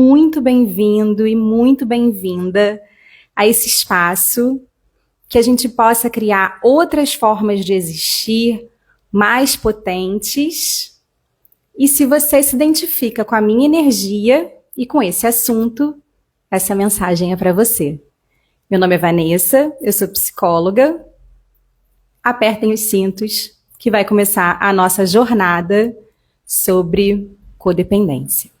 Muito bem-vindo e muito bem-vinda a esse espaço que a gente possa criar outras formas de existir mais potentes. E se você se identifica com a minha energia e com esse assunto, essa mensagem é para você. Meu nome é Vanessa, eu sou psicóloga. Apertem os cintos que vai começar a nossa jornada sobre codependência.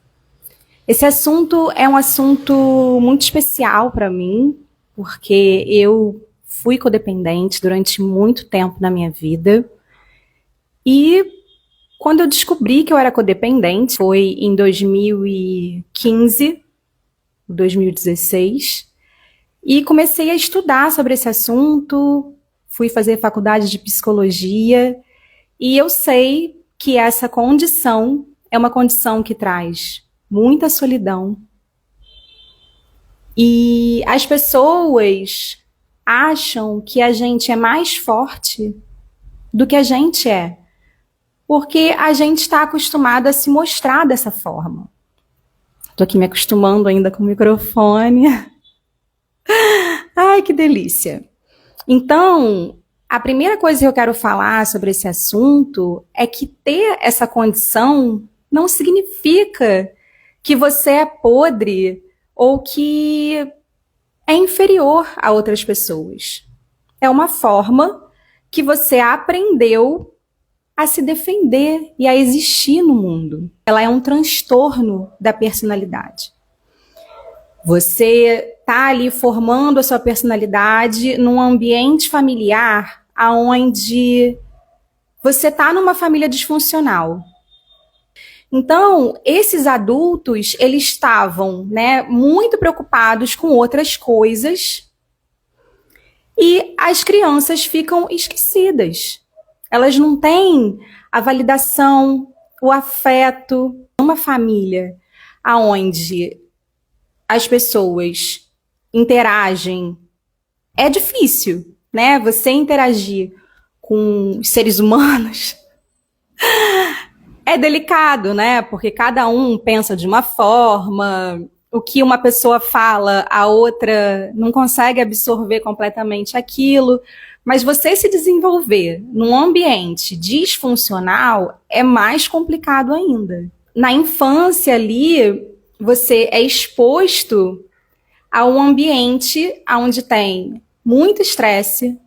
Esse assunto é um assunto muito especial para mim, porque eu fui codependente durante muito tempo na minha vida. E quando eu descobri que eu era codependente, foi em 2015, 2016, e comecei a estudar sobre esse assunto, fui fazer faculdade de psicologia, e eu sei que essa condição é uma condição que traz muita solidão. E as pessoas acham que a gente é mais forte do que a gente é, porque a gente está acostumado a se mostrar dessa forma. Estou aqui me acostumando ainda com o microfone. Ai, que delícia! Então, a primeira coisa que eu quero falar sobre esse assunto é que ter essa condição não significa que você é podre ou que é inferior a outras pessoas. É uma forma que você aprendeu a se defender e a existir no mundo. Ela é um transtorno da personalidade. Você está ali formando a sua personalidade num ambiente familiar onde você está numa família disfuncional. Então, esses adultos, eles estavam, muito preocupados com outras coisas e as crianças ficam esquecidas. Elas não têm a validação, o afeto. Uma família onde as pessoas interagem, é difícil, né? Você interagir com seres humanos é delicado, né? Porque cada um pensa de uma forma, o que uma pessoa fala, a outra não consegue absorver completamente aquilo. Mas você se desenvolver num ambiente disfuncional é mais complicado ainda. Na infância ali, você é exposto a um ambiente onde tem muito estresse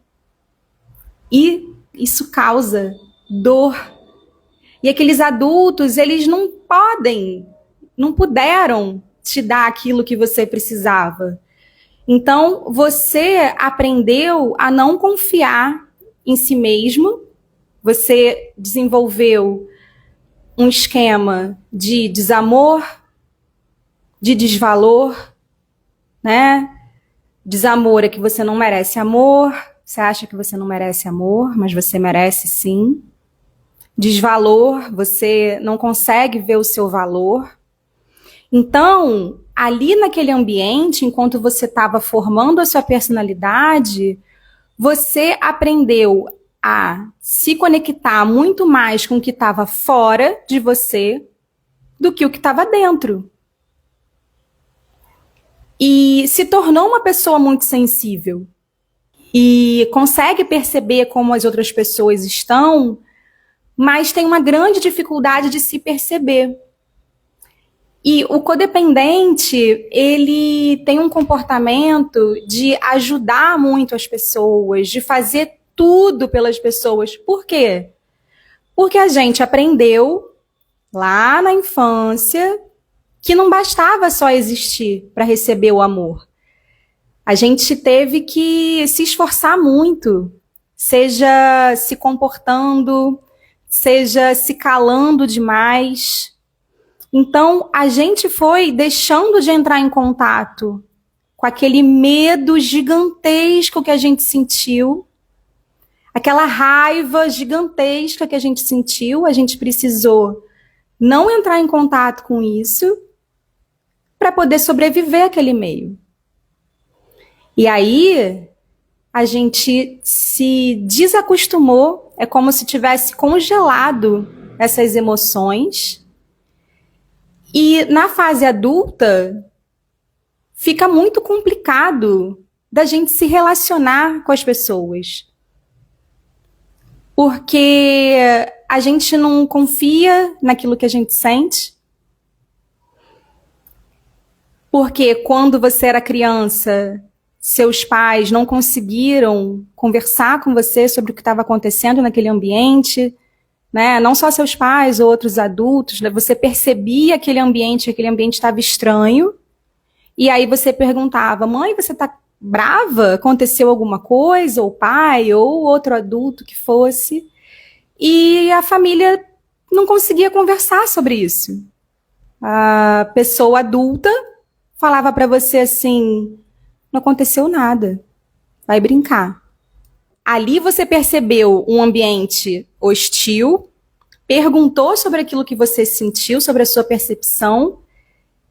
e isso causa dor. E aqueles adultos, eles não puderam te dar aquilo que você precisava. Então, você aprendeu a não confiar em si mesmo, você desenvolveu um esquema de desamor, de desvalor, né? Desamor é que você não merece amor, você acha que você não merece amor, mas você merece sim. Desvalor, você não consegue ver o seu valor. Então, ali naquele ambiente, enquanto você estava formando a sua personalidade, você aprendeu a se conectar muito mais com o que estava fora de você do que o que estava dentro. E se tornou uma pessoa muito sensível. E consegue perceber como as outras pessoas estão, mas tem uma grande dificuldade de se perceber. E o codependente, ele tem um comportamento de ajudar muito as pessoas, de fazer tudo pelas pessoas. Por quê? Porque a gente aprendeu lá na infância que não bastava só existir para receber o amor. A gente teve que se esforçar muito, seja se comportando, seja se calando demais. Então, a gente foi deixando de entrar em contato com aquele medo gigantesco que a gente sentiu, aquela raiva gigantesca que a gente sentiu, a gente precisou não entrar em contato com isso para poder sobreviver àquele meio. E aí, a gente se desacostumou, é como se tivesse congelado essas emoções. E na fase adulta, fica muito complicado da gente se relacionar com as pessoas. Porque a gente não confia naquilo que a gente sente. Porque quando você era criança, seus pais não conseguiram conversar com você sobre o que estava acontecendo naquele ambiente, né? Não só seus pais ou outros adultos, né? Você percebia aquele ambiente estava estranho, e aí você perguntava: mãe, você está brava? Aconteceu alguma coisa? Ou pai, ou outro adulto que fosse. E a família não conseguia conversar sobre isso. A pessoa adulta falava para você assim: não aconteceu nada, vai brincar. Ali você percebeu um ambiente hostil, perguntou sobre aquilo que você sentiu, sobre a sua percepção,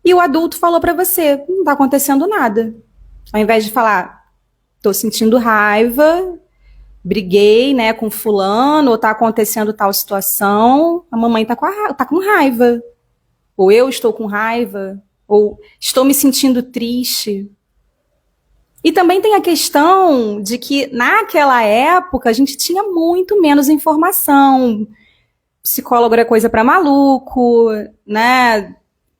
e o adulto falou para você: não está acontecendo nada. Ao invés de falar: estou sentindo raiva, briguei, né, com fulano, ou está acontecendo tal situação, a mamãe tá com raiva. Ou eu estou com raiva, ou estou me sentindo triste. E também tem a questão de que naquela época a gente tinha muito menos informação. Psicólogo era coisa para maluco, né?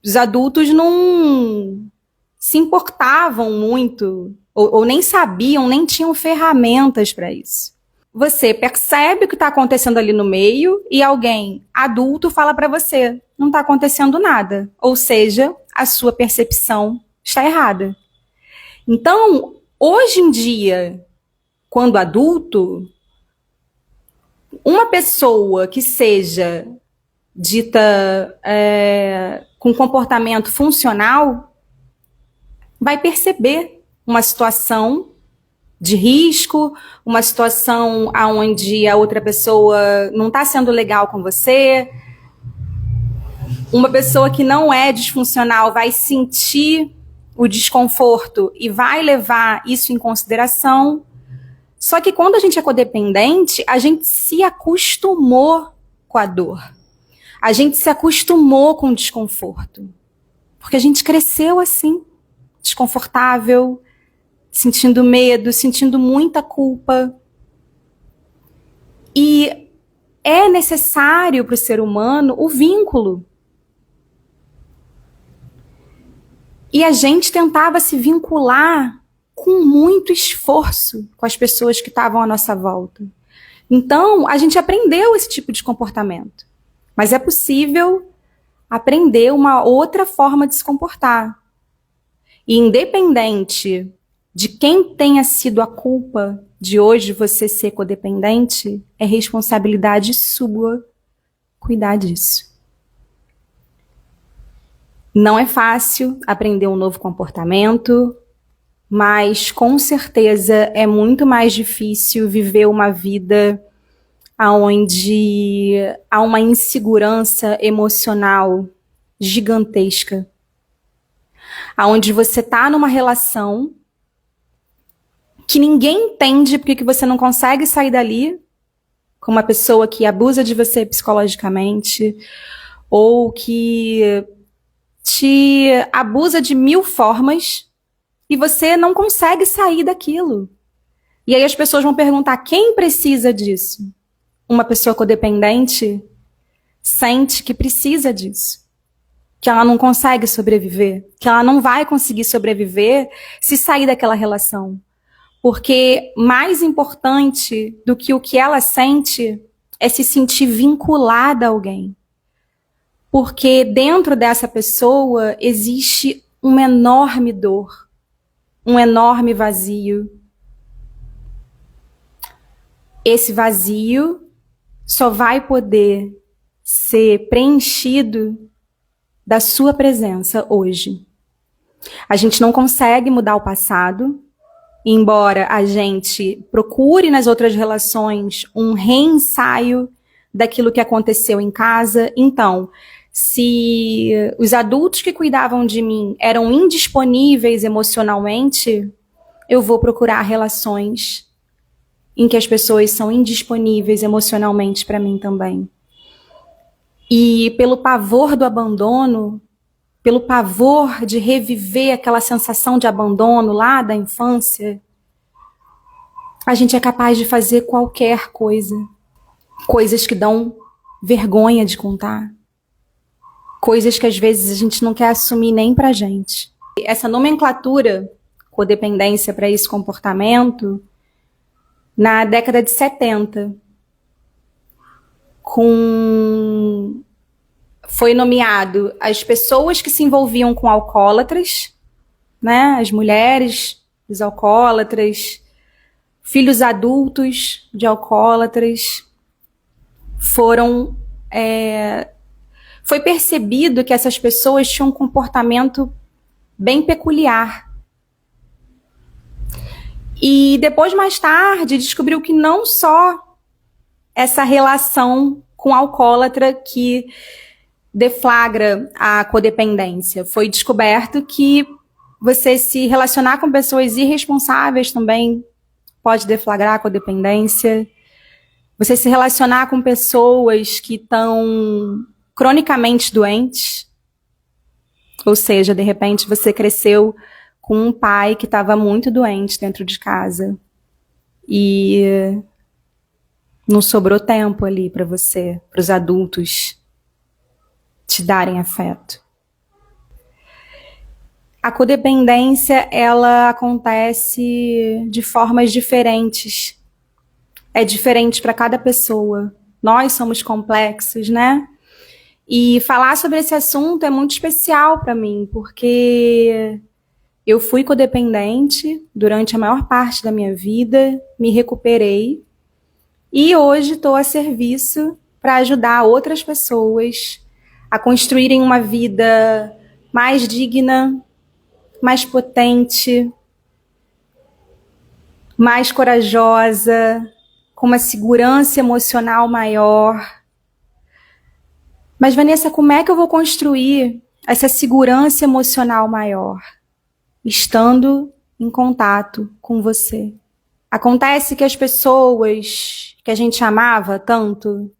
Os adultos não se importavam muito, ou nem sabiam, nem tinham ferramentas para isso. Você percebe o que está acontecendo ali no meio e alguém adulto fala para você: não está acontecendo nada. Ou seja, a sua percepção está errada. Então, hoje em dia, quando adulto, uma pessoa que seja dita com comportamento funcional vai perceber uma situação de risco, uma situação onde a outra pessoa não está sendo legal com você. Uma pessoa que não é disfuncional vai sentir o desconforto e vai levar isso em consideração. Só que quando a gente é codependente, a gente se acostumou com a dor. A gente se acostumou com o desconforto. Porque a gente cresceu assim, desconfortável, sentindo medo, sentindo muita culpa. E é necessário para o ser humano o vínculo. E a gente tentava se vincular com muito esforço com as pessoas que estavam à nossa volta. Então, a gente aprendeu esse tipo de comportamento. Mas é possível aprender uma outra forma de se comportar. E independente de quem tenha sido a culpa de hoje você ser codependente, é responsabilidade sua cuidar disso. Não é fácil aprender um novo comportamento, mas com certeza é muito mais difícil viver uma vida onde há uma insegurança emocional gigantesca. Onde você está numa relação que ninguém entende porque que você não consegue sair dali, com uma pessoa que abusa de você psicologicamente, ou que te abusa de 1000 formas, e você não consegue sair daquilo. E aí as pessoas vão perguntar: quem precisa disso? Uma pessoa codependente sente que precisa disso. Que ela não consegue sobreviver. Que ela não vai conseguir sobreviver se sair daquela relação. Porque mais importante do que o que ela sente é se sentir vinculada a alguém. Porque dentro dessa pessoa existe uma enorme dor, um enorme vazio. Esse vazio só vai poder ser preenchido da sua presença hoje. A gente não consegue mudar o passado, embora a gente procure nas outras relações um reensaio daquilo que aconteceu em casa. Então, se os adultos que cuidavam de mim eram indisponíveis emocionalmente, eu vou procurar relações em que as pessoas são indisponíveis emocionalmente para mim também. E pelo pavor do abandono, pelo pavor de reviver aquela sensação de abandono lá da infância, a gente é capaz de fazer qualquer coisa. Coisas que dão vergonha de contar. Coisas que às vezes a gente não quer assumir nem pra gente. Essa nomenclatura, codependência para esse comportamento, na década de 70, foi nomeado as pessoas que se envolviam com alcoólatras, né? As mulheres dos alcoólatras, filhos adultos de alcoólatras. Foi percebido que essas pessoas tinham um comportamento bem peculiar. E depois, mais tarde, descobriu que não só essa relação com o alcoólatra que deflagra a codependência. Foi descoberto que você se relacionar com pessoas irresponsáveis também pode deflagrar a codependência. Você se relacionar com pessoas que estão cronicamente doentes, ou seja, de repente você cresceu com um pai que estava muito doente dentro de casa e não sobrou tempo ali para você, para os adultos te darem afeto. A codependência, ela acontece de formas diferentes. É diferente para cada pessoa. Nós somos complexos, né? E falar sobre esse assunto é muito especial para mim, porque eu fui codependente durante a maior parte da minha vida, me recuperei e hoje estou a serviço para ajudar outras pessoas a construírem uma vida mais digna, mais potente, mais corajosa, com uma segurança emocional maior. Mas, Vanessa, como é que eu vou construir essa segurança emocional maior? Estando em contato com você. Acontece que as pessoas que a gente amava tanto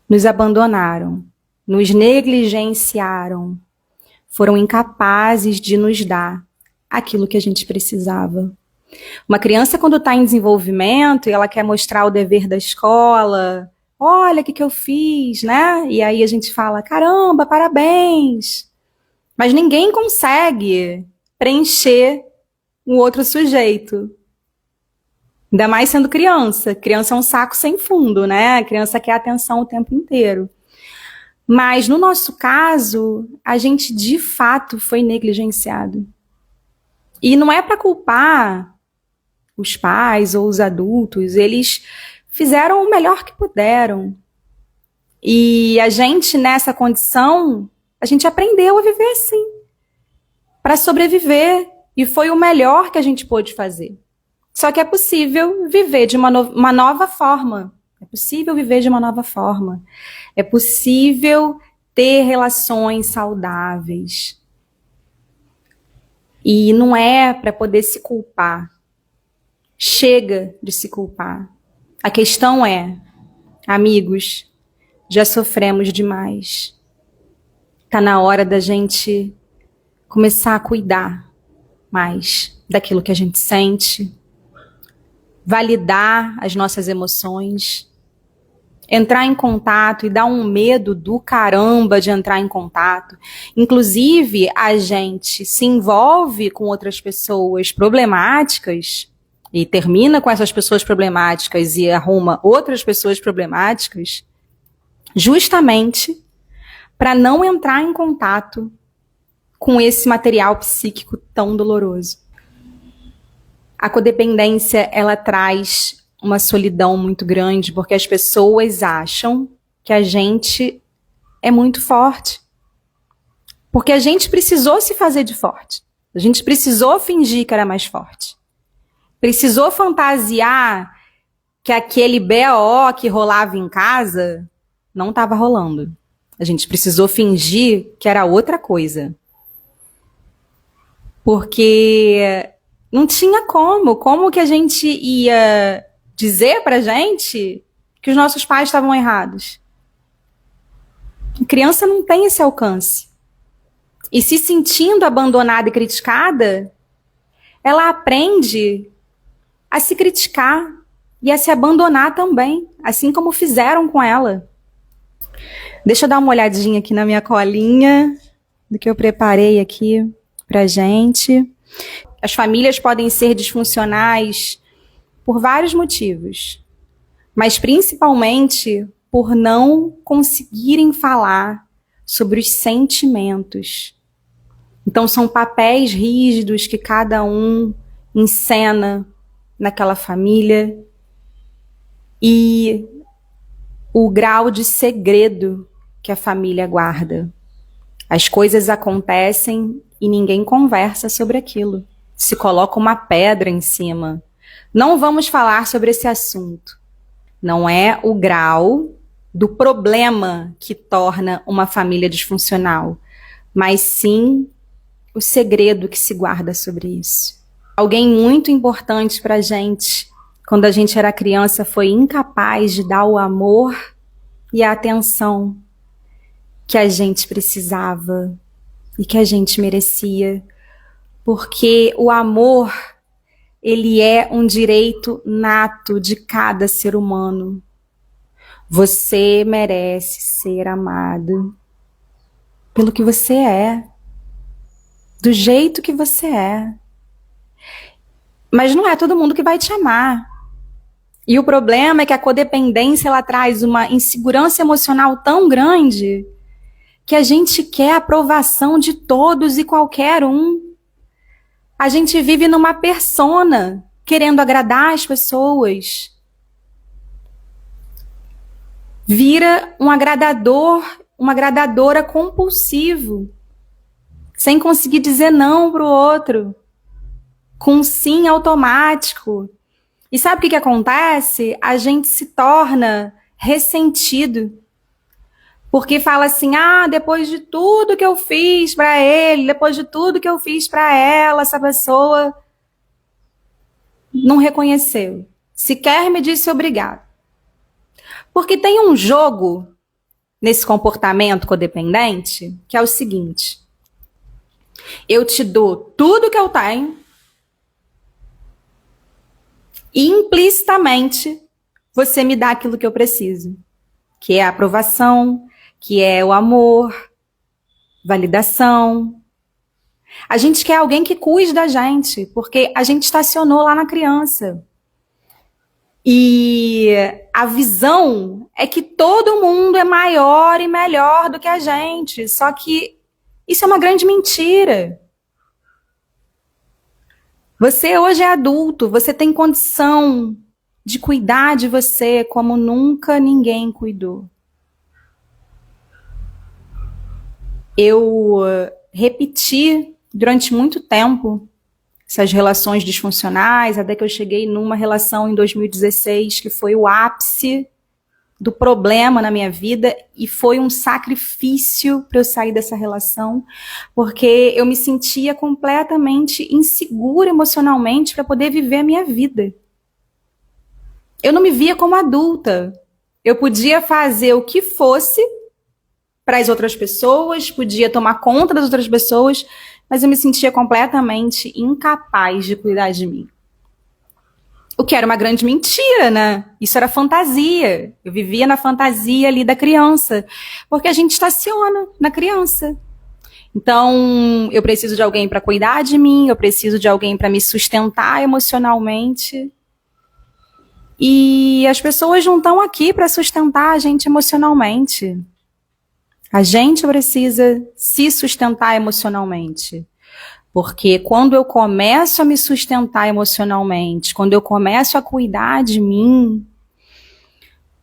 nos abandonaram, nos negligenciaram, foram incapazes de nos dar aquilo que a gente precisava. Uma criança, quando está em desenvolvimento e ela quer mostrar o dever da escola, olha o que eu fiz, né? E aí a gente fala, caramba, parabéns. Mas ninguém consegue preencher um outro sujeito. Ainda mais sendo criança. Criança é um saco sem fundo, né? A criança quer atenção o tempo inteiro. Mas no nosso caso, a gente de fato foi negligenciado. E não é para culpar os pais ou os adultos, eles fizeram o melhor que puderam. E a gente, nessa condição, a gente aprendeu a viver assim, para sobreviver. E foi o melhor que a gente pôde fazer. Só que é possível viver de uma nova forma. É possível viver de uma nova forma. É possível ter relações saudáveis. E não é para poder se culpar. Chega de se culpar. A questão é, amigos, já sofremos demais. Tá na hora da gente começar a cuidar mais daquilo que a gente sente, validar as nossas emoções, entrar em contato e dar um medo do caramba de entrar em contato. Inclusive, a gente se envolve com outras pessoas problemáticas e termina com essas pessoas problemáticas e arruma outras pessoas problemáticas justamente para não entrar em contato com esse material psíquico tão doloroso. A codependência, ela traz uma solidão muito grande, porque as pessoas acham que a gente é muito forte. Porque a gente precisou se fazer de forte. A gente precisou fingir que era mais forte. Precisou fantasiar que aquele BO que rolava em casa não estava rolando. A gente precisou fingir que era outra coisa. Porque não tinha como que a gente ia dizer pra gente que os nossos pais estavam errados. A criança não tem esse alcance. e se sentindo abandonada e criticada, ela aprende a se criticar e a se abandonar também, assim como fizeram com ela. Deixa eu dar uma olhadinha aqui na minha colinha do que eu preparei aqui pra gente. As famílias podem ser disfuncionais por vários motivos, mas principalmente por não conseguirem falar sobre os sentimentos. Então são papéis rígidos que cada um encena naquela família e o grau de segredo que a família guarda. As coisas acontecem e ninguém conversa sobre aquilo. Se coloca uma pedra em cima. Não vamos falar sobre esse assunto. Não é o grau do problema que torna uma família disfuncional, mas sim o segredo que se guarda sobre isso. Alguém muito importante pra gente, quando a gente era criança, foi incapaz de dar o amor e a atenção que a gente precisava e que a gente merecia, porque o amor, ele é um direito nato de cada ser humano. Você merece ser amado pelo que você é, do jeito que você é. Mas não é todo mundo que vai te amar. E o problema é que a codependência, ela traz uma insegurança emocional tão grande que a gente quer a aprovação de todos e qualquer um. A gente vive numa persona, querendo agradar as pessoas. Vira um agradador, uma agradadora compulsivo, sem conseguir dizer não pro outro, com um sim automático. E sabe o que acontece? A gente se torna ressentido. Porque fala assim, depois de tudo que eu fiz pra ele, depois de tudo que eu fiz pra ela, essa pessoa não reconheceu. Sequer me disse obrigado. Porque tem um jogo nesse comportamento codependente que é o seguinte: eu te dou tudo que eu tenho e implicitamente você me dá aquilo que eu preciso, que é a aprovação, que é o amor, validação. A gente quer alguém que cuide da gente, porque a gente estacionou lá na criança. E a visão é que todo mundo é maior e melhor do que a gente, só que isso é uma grande mentira. Você hoje é adulto, você tem condição de cuidar de você como nunca ninguém cuidou. Eu repeti durante muito tempo essas relações disfuncionais, até que eu cheguei numa relação em 2016 que foi o ápice do problema na minha vida e foi um sacrifício para eu sair dessa relação, porque eu me sentia completamente insegura emocionalmente para poder viver a minha vida. Eu não me via como adulta. Eu podia fazer o que fosse para as outras pessoas, podia tomar conta das outras pessoas, mas eu me sentia completamente incapaz de cuidar de mim. O que era uma grande mentira, né? Isso era fantasia. Eu vivia na fantasia ali da criança, porque a gente estaciona na criança. Então, eu preciso de alguém para cuidar de mim, eu preciso de alguém para me sustentar emocionalmente. E as pessoas não estão aqui para sustentar a gente emocionalmente. A gente precisa se sustentar emocionalmente. Porque quando eu começo a me sustentar emocionalmente, quando eu começo a cuidar de mim,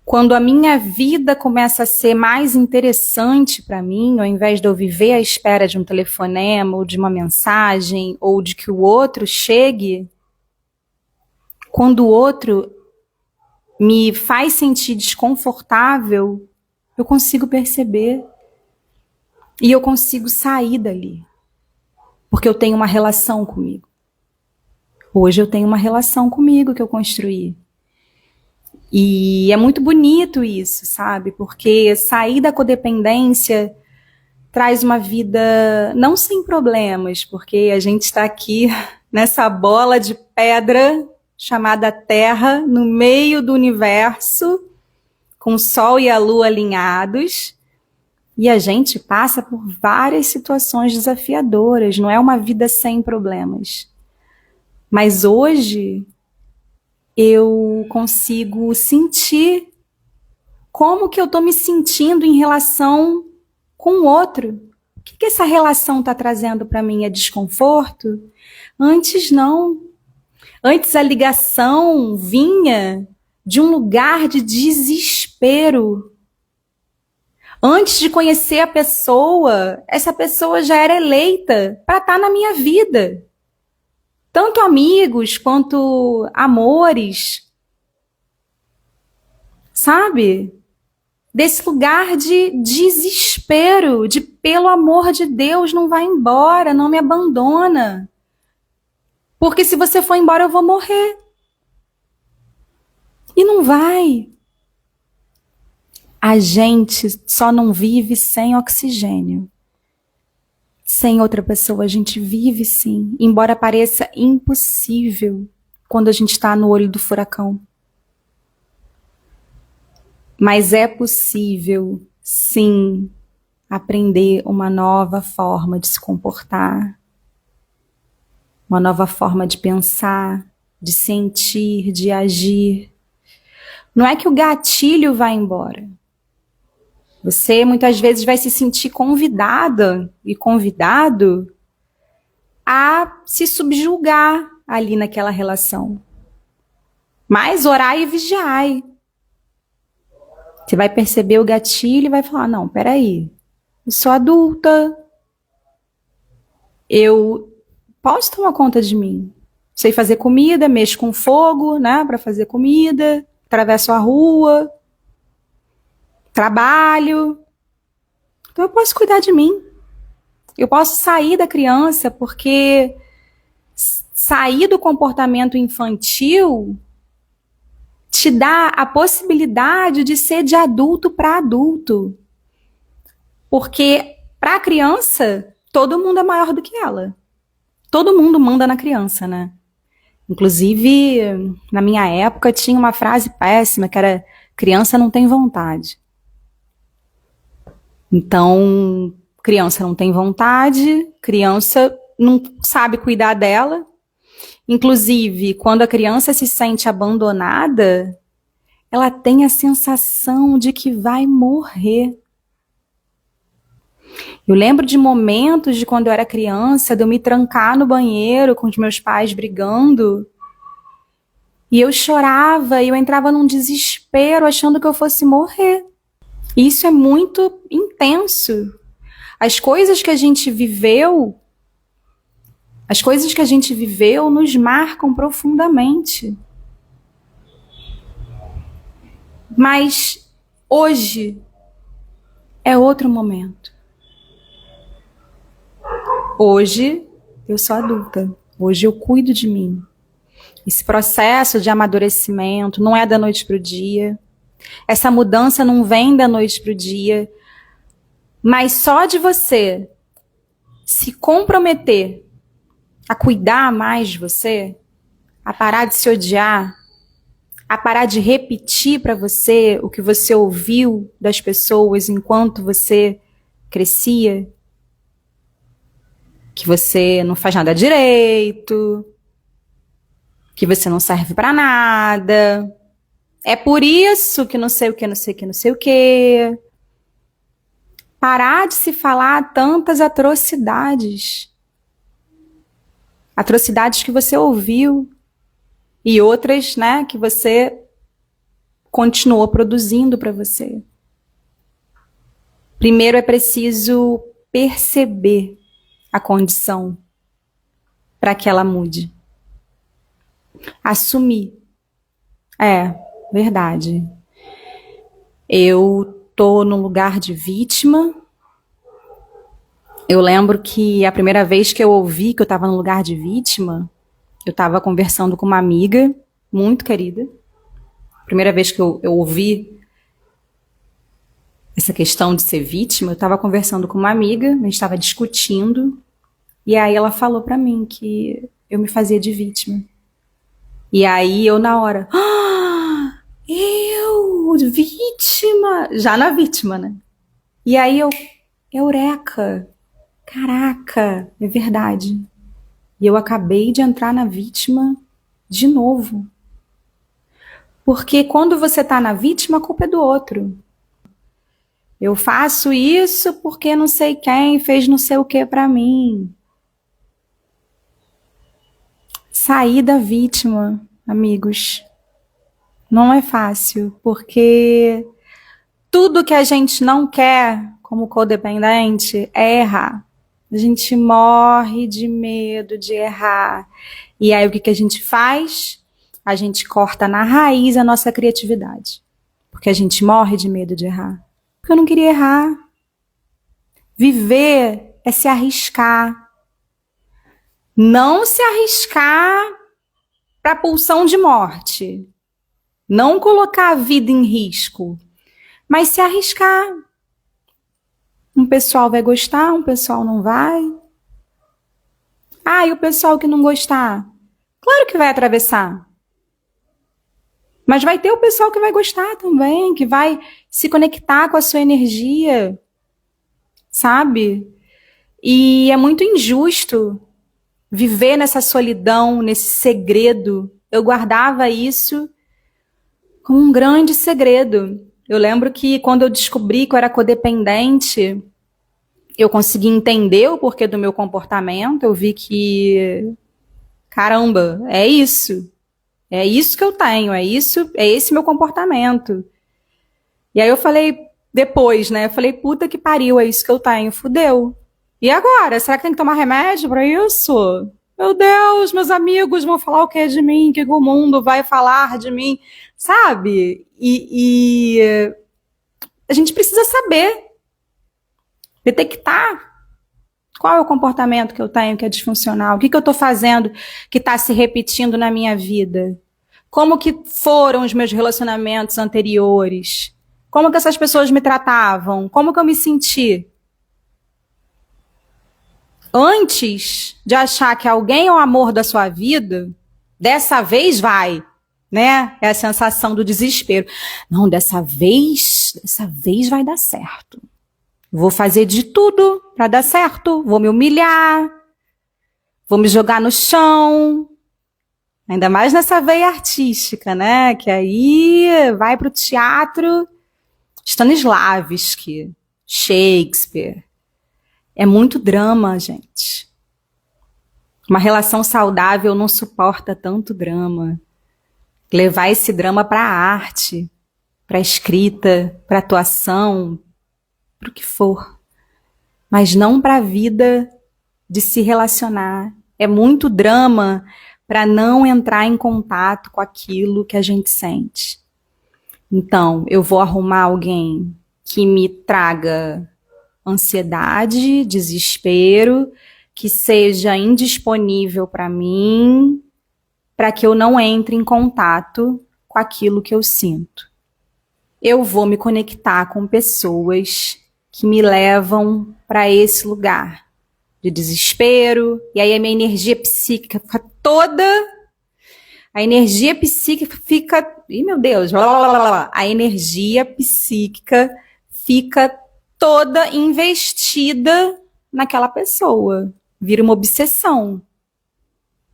quando a minha vida começa a ser mais interessante para mim, ao invés de eu viver à espera de um telefonema, ou de uma mensagem, ou de que o outro chegue, quando o outro me faz sentir desconfortável, eu consigo perceber. E eu consigo sair dali. Porque eu tenho uma relação comigo. Hoje eu tenho uma relação comigo que eu construí. E é muito bonito isso, sabe? Porque sair da codependência traz uma vida não sem problemas, porque a gente está aqui nessa bola de pedra chamada Terra, no meio do universo, com o Sol e a Lua alinhados, e a gente passa por várias situações desafiadoras, não é uma vida sem problemas. Mas hoje eu consigo sentir como que eu estou me sentindo em relação com o outro. O que essa relação está trazendo para mim? É desconforto? Antes não. Antes a ligação vinha de um lugar de desespero. Antes de conhecer a pessoa, essa pessoa já era eleita para estar na minha vida. Tanto amigos quanto amores. Sabe? Desse lugar de desespero, de pelo amor de Deus, não vai embora, não me abandona. Porque se você for embora eu vou morrer. E não vai. A gente só não vive sem oxigênio. Sem outra pessoa a gente vive sim, embora pareça impossível quando a gente está no olho do furacão. Mas é possível, sim, aprender uma nova forma de se comportar, uma nova forma de pensar, de sentir, de agir. Não é que o gatilho vai embora. Você muitas vezes vai se sentir convidada e convidado a se subjugar ali naquela relação. Mas orai e vigiai. Você vai perceber o gatilho e vai falar, não, peraí, eu sou adulta, eu posso tomar conta de mim. Sei fazer comida, mexo com fogo, né, para fazer comida, atravesso a rua, trabalho. Então eu posso cuidar de mim. Eu posso sair da criança, porque sair do comportamento infantil te dá a possibilidade de ser de adulto para adulto. Porque para a criança, todo mundo é maior do que ela. Todo mundo manda na criança, né? Inclusive, na minha época, tinha uma frase péssima que era: criança não tem vontade. Então, criança não tem vontade, criança não sabe cuidar dela. Inclusive, quando a criança se sente abandonada, ela tem a sensação de que vai morrer. Eu lembro de momentos de quando eu era criança, de eu me trancar no banheiro com os meus pais brigando, e eu chorava, e eu entrava num desespero achando que eu fosse morrer. E isso é muito intenso. As coisas que a gente viveu nos marcam profundamente. Mas hoje é outro momento. Hoje eu sou adulta. Hoje eu cuido de mim. Esse processo de amadurecimento não é da noite para o dia. Essa mudança não vem da noite para o dia. Mas só de você se comprometer a cuidar mais de você, a parar de se odiar, a parar de repetir para você o que você ouviu das pessoas enquanto você crescia, que você não faz nada direito, que você não serve para nada, é por isso que não sei o que, não sei o que, não sei o que. Parar de se falar tantas atrocidades. Atrocidades que você ouviu e outras, né, que você continuou produzindo para você. Primeiro é preciso perceber a condição para que ela mude. Assumir. É, verdade. Eu tô no lugar de vítima. Eu lembro que a primeira vez que eu ouvi que eu estava no lugar de vítima, eu estava conversando com uma amiga muito querida. Primeira vez que eu ouvi essa questão de ser vítima, eu estava conversando com uma amiga, a gente estava discutindo, e aí ela falou pra mim que eu me fazia de vítima. E aí eu na hora, eu, vítima, já na vítima, né? E aí eu, eureka, caraca, é verdade. E eu acabei de entrar na vítima de novo. Porque quando você tá na vítima, a culpa é do outro. Eu faço isso porque não sei quem fez não sei o que pra mim. Sair da vítima, amigos, não é fácil, porque tudo que a gente não quer como codependente é errar. A gente morre de medo de errar. E aí o que a gente faz? A gente corta na raiz a nossa criatividade. Porque a gente morre de medo de errar. Porque eu não queria errar. Viver é se arriscar. Não se arriscar para a pulsão de morte. Não colocar a vida em risco. Mas se arriscar. Um pessoal vai gostar, um pessoal não vai. Ah, e o pessoal que não gostar? Claro que vai atravessar. Mas vai ter o pessoal que vai gostar também, que vai se conectar com a sua energia, sabe? E é muito injusto viver nessa solidão, nesse segredo. Eu guardava isso como um grande segredo. Eu lembro que quando eu descobri que eu era codependente, eu consegui entender o porquê do meu comportamento. Eu vi que, caramba, é isso. É isso que eu tenho, é isso, é esse meu comportamento. E aí eu falei, depois, né? Eu falei, puta que pariu, é isso que eu tenho, fudeu. E agora? Será que tem que tomar remédio pra isso? Meu Deus, meus amigos vão falar o que é de mim, que o mundo vai falar de mim, sabe? E a gente precisa saber, detectar qual é o comportamento que eu tenho que é disfuncional, o que eu estou fazendo que está se repetindo na minha vida, como que foram os meus relacionamentos anteriores, como que essas pessoas me tratavam, como que eu me senti. Antes de achar que alguém é o amor da sua vida, dessa vez vai, né? É a sensação do desespero. Não, dessa vez vai dar certo. Vou fazer de tudo para dar certo, vou me humilhar, vou me jogar no chão. Ainda mais nessa veia artística, né? Que aí vai pro teatro Stanislavski, Shakespeare. É muito drama, gente. Uma relação saudável não suporta tanto drama. Levar esse drama para a arte, para a escrita, para a atuação, para o que for. Mas não para a vida de se relacionar. É muito drama para não entrar em contato com aquilo que a gente sente. Então, eu vou arrumar alguém que me traga ansiedade, desespero, que seja indisponível para mim, para que eu não entre em contato com aquilo que eu sinto. Eu vou me conectar com pessoas que me levam para esse lugar de desespero, e aí a minha energia psíquica fica toda... A energia psíquica fica... Ih, meu Deus! A energia psíquica fica toda investida naquela pessoa. Vira uma obsessão.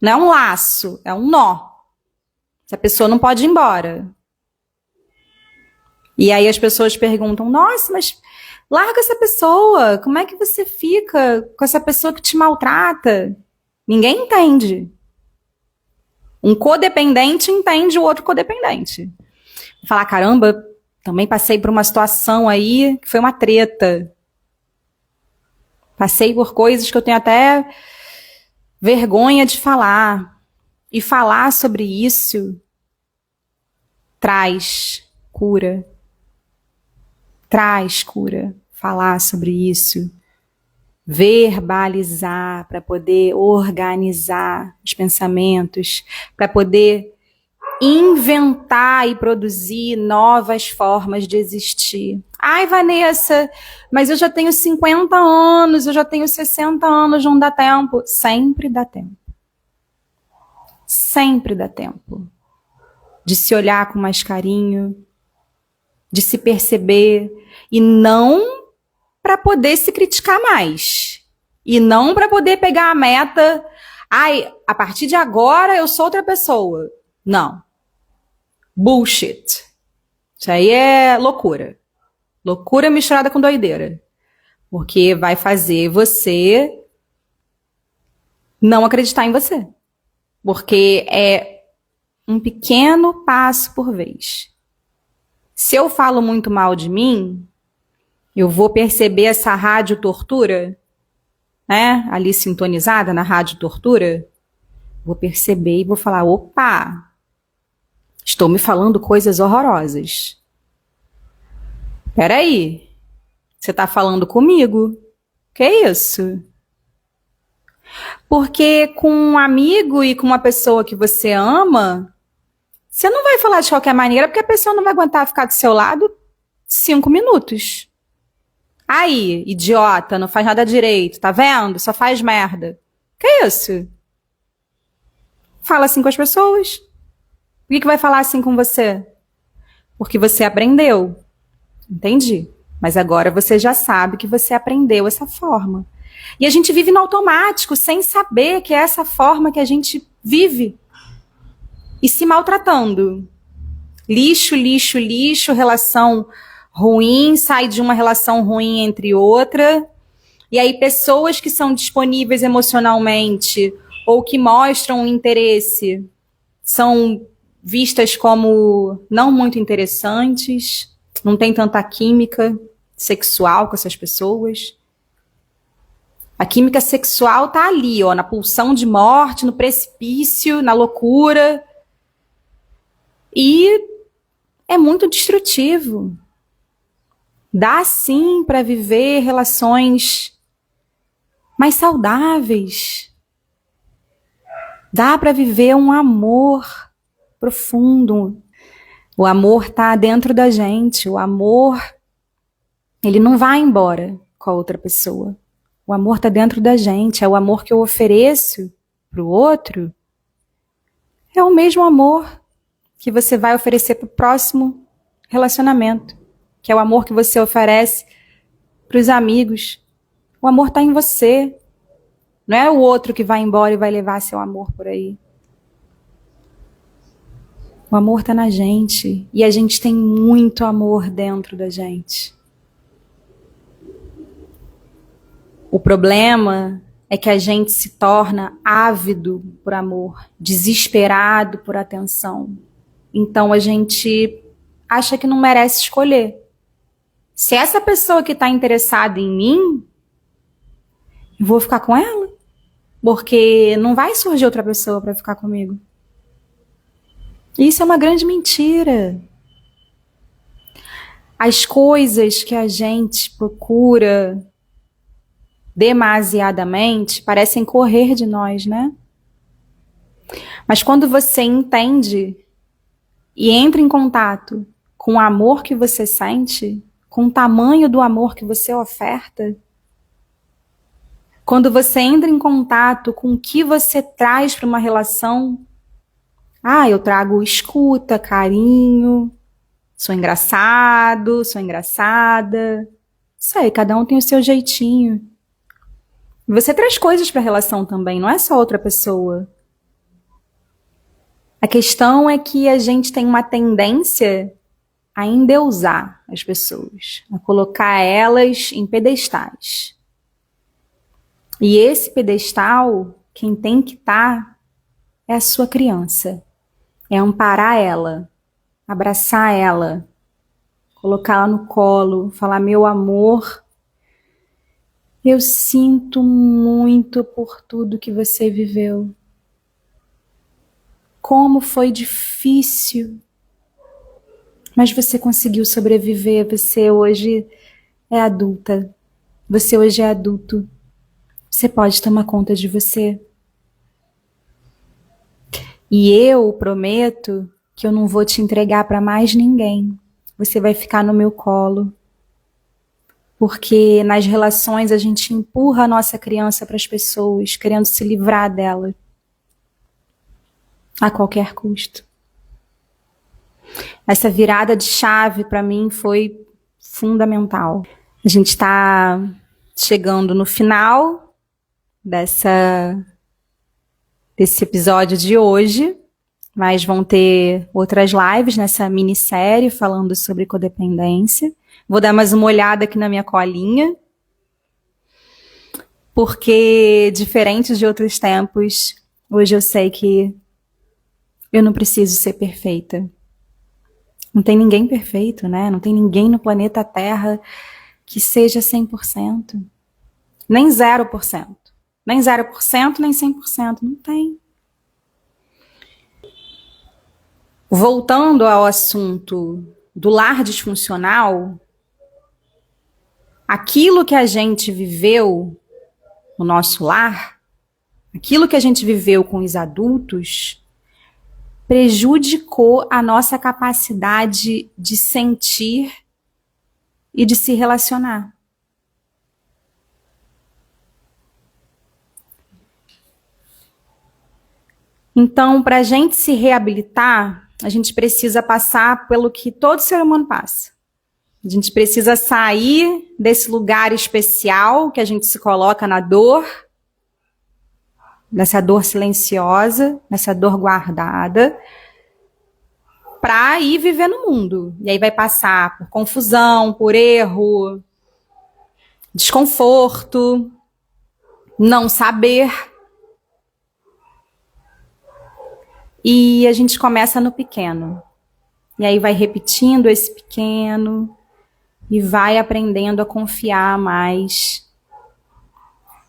Não é um laço, é um nó. Essa pessoa não pode ir embora. E aí as pessoas perguntam, nossa, mas larga essa pessoa. Como é que você fica com essa pessoa que te maltrata? Ninguém entende. Um codependente entende o outro codependente. Falar, caramba, também passei por uma situação aí que foi uma treta. Passei por coisas que eu tenho até vergonha de falar. E falar sobre isso traz cura. Traz cura. Falar sobre isso. Verbalizar para poder organizar os pensamentos, para poder inventar e produzir novas formas de existir. Ai, Vanessa, mas eu já tenho 50 anos, eu já tenho 60 anos, não dá tempo. Sempre dá tempo. Sempre dá tempo. De se olhar com mais carinho, de se perceber, e não para poder se criticar mais. E não para poder pegar a meta, ai, a partir de agora eu sou outra pessoa. Não. Bullshit. Isso aí é loucura. Loucura misturada com doideira. Porque vai fazer você não acreditar em você. Porque é um pequeno passo por vez. Se eu falo muito mal de mim, eu vou perceber essa rádio tortura, né? Ali sintonizada na rádio tortura. Vou perceber e vou falar, opa, estou me falando coisas horrorosas. Peraí, você está falando comigo? Que isso? Porque com um amigo e com uma pessoa que você ama, você não vai falar de qualquer maneira, porque a pessoa não vai aguentar ficar do seu lado 5 minutos. Aí, idiota, não faz nada direito, tá vendo? Só faz merda. Que isso? Fala assim com as pessoas. Por que vai falar assim com você? Porque você aprendeu. Entendi. Mas agora você já sabe que você aprendeu essa forma. E a gente vive no automático, sem saber que é essa forma que a gente vive. E se maltratando. Lixo, lixo, lixo, relação ruim, sai de uma relação ruim entre outra. E aí pessoas que são disponíveis emocionalmente ou que mostram interesse são vistas como não muito interessantes, não tem tanta química sexual com essas pessoas. A química sexual tá ali, ó, na pulsão de morte, no precipício, na loucura. E é muito destrutivo. Dá sim para viver relações mais saudáveis. Dá para viver um amor profundo. O amor tá dentro da gente. O amor, ele não vai embora com a outra pessoa. O amor tá dentro da gente. É o amor que eu ofereço pro outro. É o mesmo amor que você vai oferecer pro próximo relacionamento. Que é o amor que você oferece pros amigos. O amor tá em você. Não é o outro que vai embora e vai levar seu amor por aí. O amor tá na gente. E a gente tem muito amor dentro da gente. O problema é que a gente se torna ávido por amor, desesperado por atenção. Então a gente acha que não merece escolher. Se essa pessoa que está interessada em mim, eu vou ficar com ela. Porque não vai surgir outra pessoa para ficar comigo. Isso é uma grande mentira. As coisas que a gente procura demasiadamente parecem correr de nós, né? Mas quando você entende e entra em contato com o amor que você sente, com o tamanho do amor que você oferta, quando você entra em contato com o que você traz para uma relação, eu trago escuta, carinho, sou engraçado, sou engraçada. Isso aí, cada um tem o seu jeitinho. Você traz coisas para a relação também, não é só outra pessoa. A questão é que a gente tem uma tendência a endeusar as pessoas, a colocar elas em pedestais. E esse pedestal, quem tem que estar é a sua criança. É amparar ela, abraçar ela, colocá-la no colo, falar, meu amor, eu sinto muito por tudo que você viveu. Como foi difícil. Mas você conseguiu sobreviver, você hoje é adulta. Você hoje é adulto. Você pode tomar conta de você. E eu prometo que eu não vou te entregar para mais ninguém. Você vai ficar no meu colo. Porque nas relações a gente empurra a nossa criança para as pessoas, querendo se livrar dela a qualquer custo. Essa virada de chave para mim foi fundamental. A gente está chegando no final desse episódio de hoje, mas vão ter outras lives nessa minissérie falando sobre codependência. Vou dar mais uma olhada aqui na minha colinha, porque, diferente de outros tempos, hoje eu sei que eu não preciso ser perfeita. Não tem ninguém perfeito, né? Não tem ninguém no planeta Terra que seja 100%. Nem 0%. Nem 0%, nem 100%. Não tem. Voltando ao assunto do lar disfuncional, aquilo que a gente viveu no nosso lar, aquilo que a gente viveu com os adultos, prejudicou a nossa capacidade de sentir e de se relacionar. Então, para a gente se reabilitar, a gente precisa passar pelo que todo ser humano passa. A gente precisa sair desse lugar especial que a gente se coloca na dor, nessa dor silenciosa, nessa dor guardada, para ir viver no mundo. E aí vai passar por confusão, por erro, desconforto, não saber. E a gente começa no pequeno. E aí vai repetindo esse pequeno e vai aprendendo a confiar mais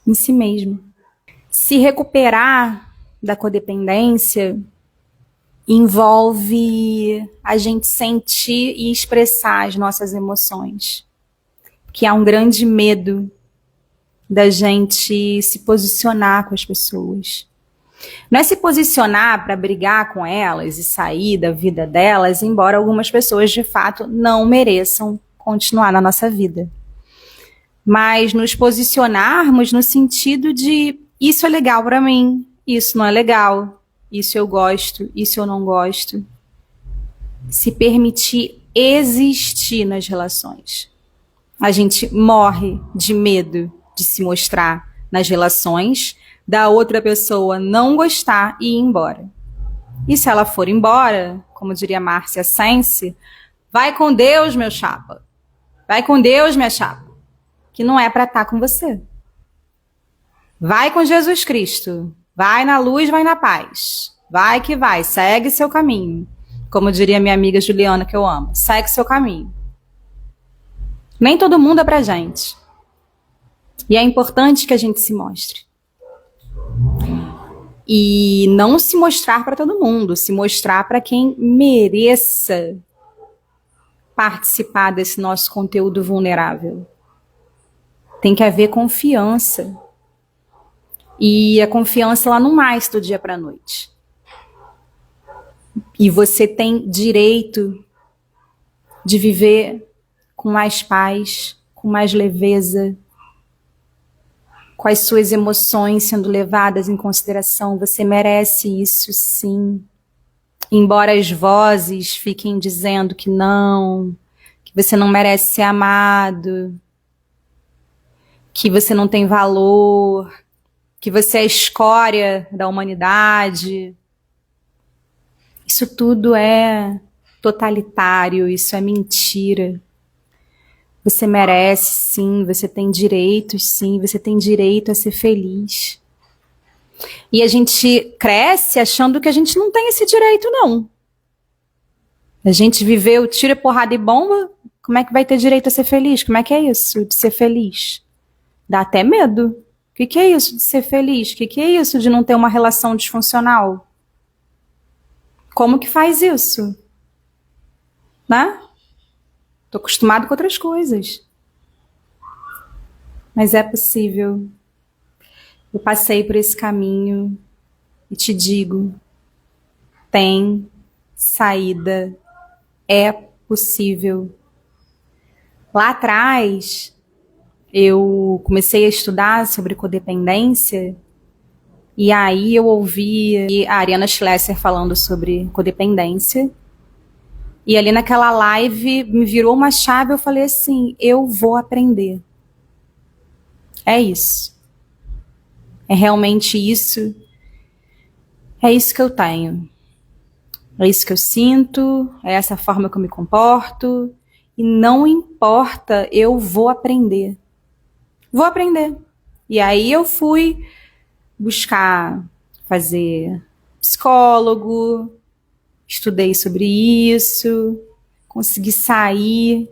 em si mesmo. Se recuperar da codependência envolve a gente sentir e expressar as nossas emoções. Que há um grande medo da gente se posicionar com as pessoas. Não é se posicionar para brigar com elas e sair da vida delas, embora algumas pessoas de fato não mereçam continuar na nossa vida. Mas nos posicionarmos no sentido de isso é legal para mim, isso não é legal, isso eu gosto, isso eu não gosto. Se permitir existir nas relações. A gente morre de medo de se mostrar nas relações, da outra pessoa não gostar e ir embora. E se ela for embora, como diria Márcia Sense, vai com Deus, meu chapa. Vai com Deus, minha chapa. Que não é para estar com você. Vai com Jesus Cristo. Vai na luz, vai na paz. Vai que vai, segue seu caminho. Como diria minha amiga Juliana, que eu amo. Segue seu caminho. Nem todo mundo é pra gente. E é importante que a gente se mostre. E não se mostrar para todo mundo, se mostrar para quem mereça participar desse nosso conteúdo vulnerável. Tem que haver confiança. E a confiança ela não nasce do dia para a noite. E você tem direito de viver com mais paz, com mais leveza, com as suas emoções sendo levadas em consideração. Você merece isso, sim. Embora as vozes fiquem dizendo que não, que você não merece ser amado, que você não tem valor, que você é a escória da humanidade. Isso tudo é totalitário, isso é mentira. Você merece, sim, você tem direitos, sim, você tem direito a ser feliz. E a gente cresce achando que a gente não tem esse direito, não. A gente viveu tira, porrada e bomba, como é que vai ter direito a ser feliz? Como é que é isso, de ser feliz? Dá até medo. O que é isso de ser feliz? O que é isso de não ter uma relação disfuncional? Como que faz isso? Né? Tô acostumado com outras coisas. Mas é possível. Eu passei por esse caminho e te digo, tem saída, é possível. Lá atrás, eu comecei a estudar sobre codependência, e aí eu ouvi a Ariana Schlesser falando sobre codependência, e ali naquela live me virou uma chave, eu falei assim, eu vou aprender. É isso. É realmente isso. É isso que eu tenho. É isso que eu sinto, é essa forma que eu me comporto, e não importa, eu vou aprender. Vou aprender. E aí eu fui buscar fazer psicólogo, estudei sobre isso, consegui sair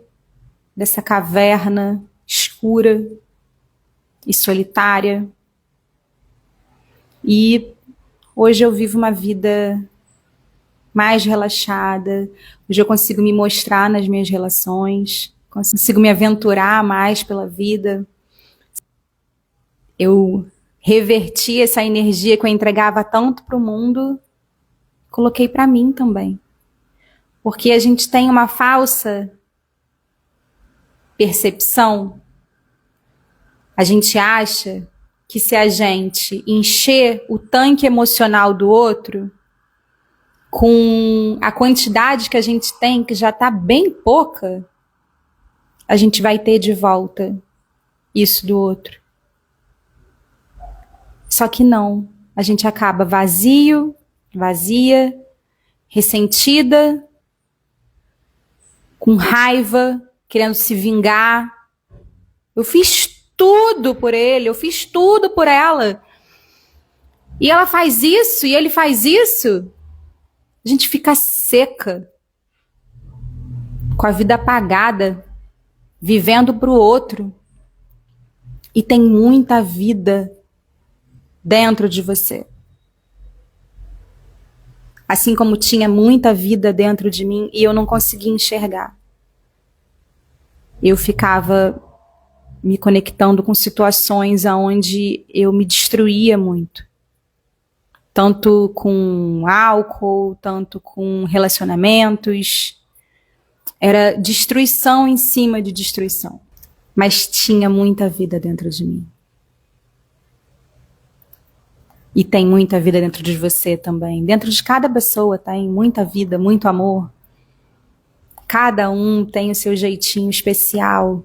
dessa caverna escura e solitária. E hoje eu vivo uma vida mais relaxada, hoje eu consigo me mostrar nas minhas relações, consigo me aventurar mais pela vida. Eu reverti essa energia que eu entregava tanto para o mundo, coloquei para mim também. Porque a gente tem uma falsa percepção, a gente acha que se a gente encher o tanque emocional do outro, com a quantidade que a gente tem, que já está bem pouca, a gente vai ter de volta isso do outro. Só que não, a gente acaba vazio, vazia, ressentida, com raiva, querendo se vingar. Eu fiz tudo por ele, eu fiz tudo por ela. E ela faz isso, e ele faz isso. A gente fica seca, com a vida apagada, vivendo para o outro. E tem muita vida dentro de você. Assim como tinha muita vida dentro de mim e eu não conseguia enxergar. Eu ficava me conectando com situações onde eu me destruía muito. Tanto com álcool, tanto com relacionamentos. Era destruição em cima de destruição. Mas tinha muita vida dentro de mim. E tem muita vida dentro de você também. Dentro de cada pessoa tem muita vida, muito amor. Cada um tem o seu jeitinho especial.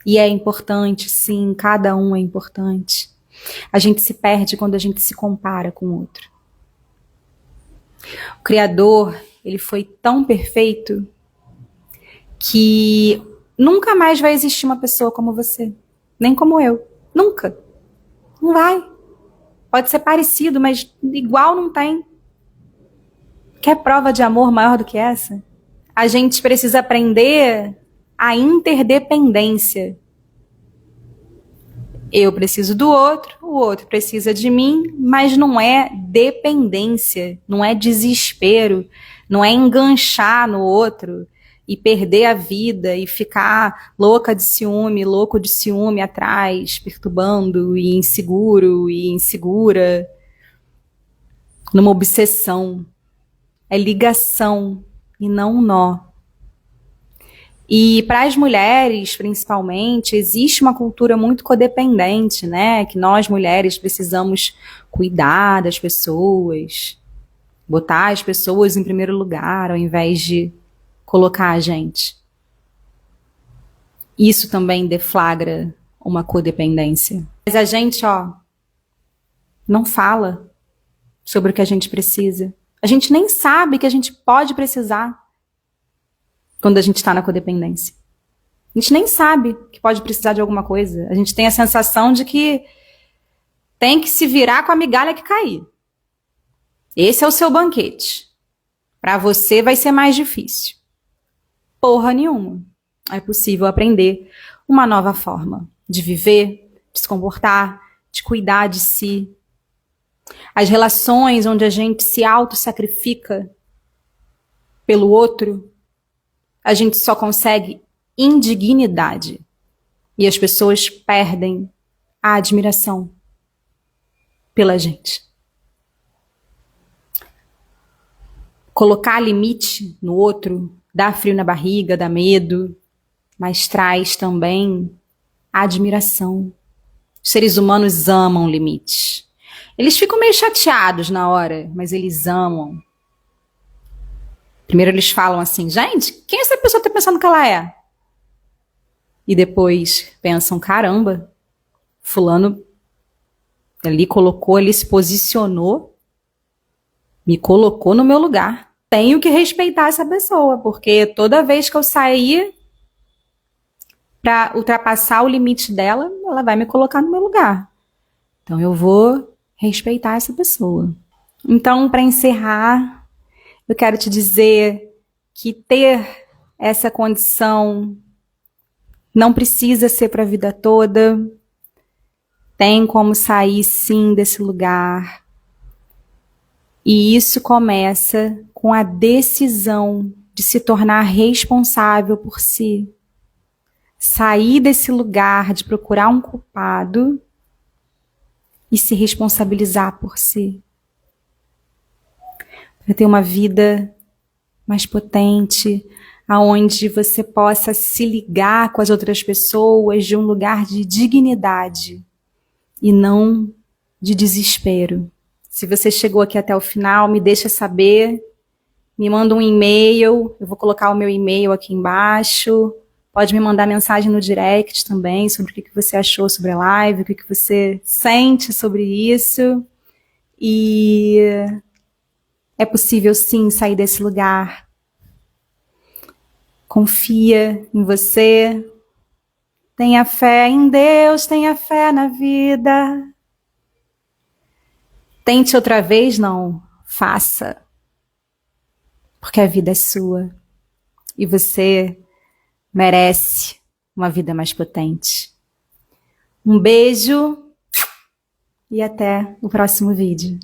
E é importante, sim, cada um é importante. A gente se perde quando a gente se compara com o outro. O Criador, ele foi tão perfeito que nunca mais vai existir uma pessoa como você. Nem como eu. Nunca. Não vai. Pode ser parecido, mas igual não tem. Quer prova de amor maior do que essa? A gente precisa aprender a interdependência. Eu preciso do outro, o outro precisa de mim, mas não é dependência, não é desespero, não é enganchar no outro e perder a vida e ficar louca de ciúme, louco de ciúme atrás, perturbando e inseguro e insegura, numa obsessão. É ligação e não um nó. E para as mulheres, principalmente, existe uma cultura muito codependente, né? Que nós, mulheres, precisamos cuidar das pessoas, botar as pessoas em primeiro lugar, ao invés de colocar a gente. Isso também deflagra uma codependência. Mas a gente, não fala sobre o que a gente precisa. A gente nem sabe que a gente pode precisar quando a gente está na codependência. A gente nem sabe que pode precisar de alguma coisa. A gente tem a sensação de que tem que se virar com a migalha que cair. Esse é o seu banquete. Para você vai ser mais difícil. Porra nenhuma. É possível aprender uma nova forma de viver, de se comportar, de cuidar de si. As relações onde a gente se auto-sacrifica pelo outro, a gente só consegue indignidade. E as pessoas perdem a admiração pela gente. Colocar limite no outro dá frio na barriga, dá medo, mas traz também admiração. Os seres humanos amam limites. Eles ficam meio chateados na hora, mas eles amam. Primeiro eles falam assim, gente, quem essa pessoa está pensando que ela é? E depois pensam, caramba, fulano ali colocou, ele se posicionou, me colocou no meu lugar. Tenho que respeitar essa pessoa, porque toda vez que eu sair para ultrapassar o limite dela, ela vai me colocar no meu lugar. Então eu vou respeitar essa pessoa. Então, para encerrar, eu quero te dizer que ter essa condição não precisa ser para a vida toda. Tem como sair sim desse lugar. E isso começa com a decisão de se tornar responsável por si. Sair desse lugar de procurar um culpado e se responsabilizar por si. Para ter uma vida mais potente, aonde você possa se ligar com as outras pessoas de um lugar de dignidade e não de desespero. Se você chegou aqui até o final, me deixa saber, me manda um e-mail, eu vou colocar o meu e-mail aqui embaixo, pode me mandar mensagem no direct também sobre o que você achou sobre a live, o que você sente sobre isso. E é possível sim sair desse lugar. Confia em você, tenha fé em Deus, tenha fé na vida. Tente outra vez? Não. Faça. Porque a vida é sua. E você merece uma vida mais potente. Um beijo e até o próximo vídeo.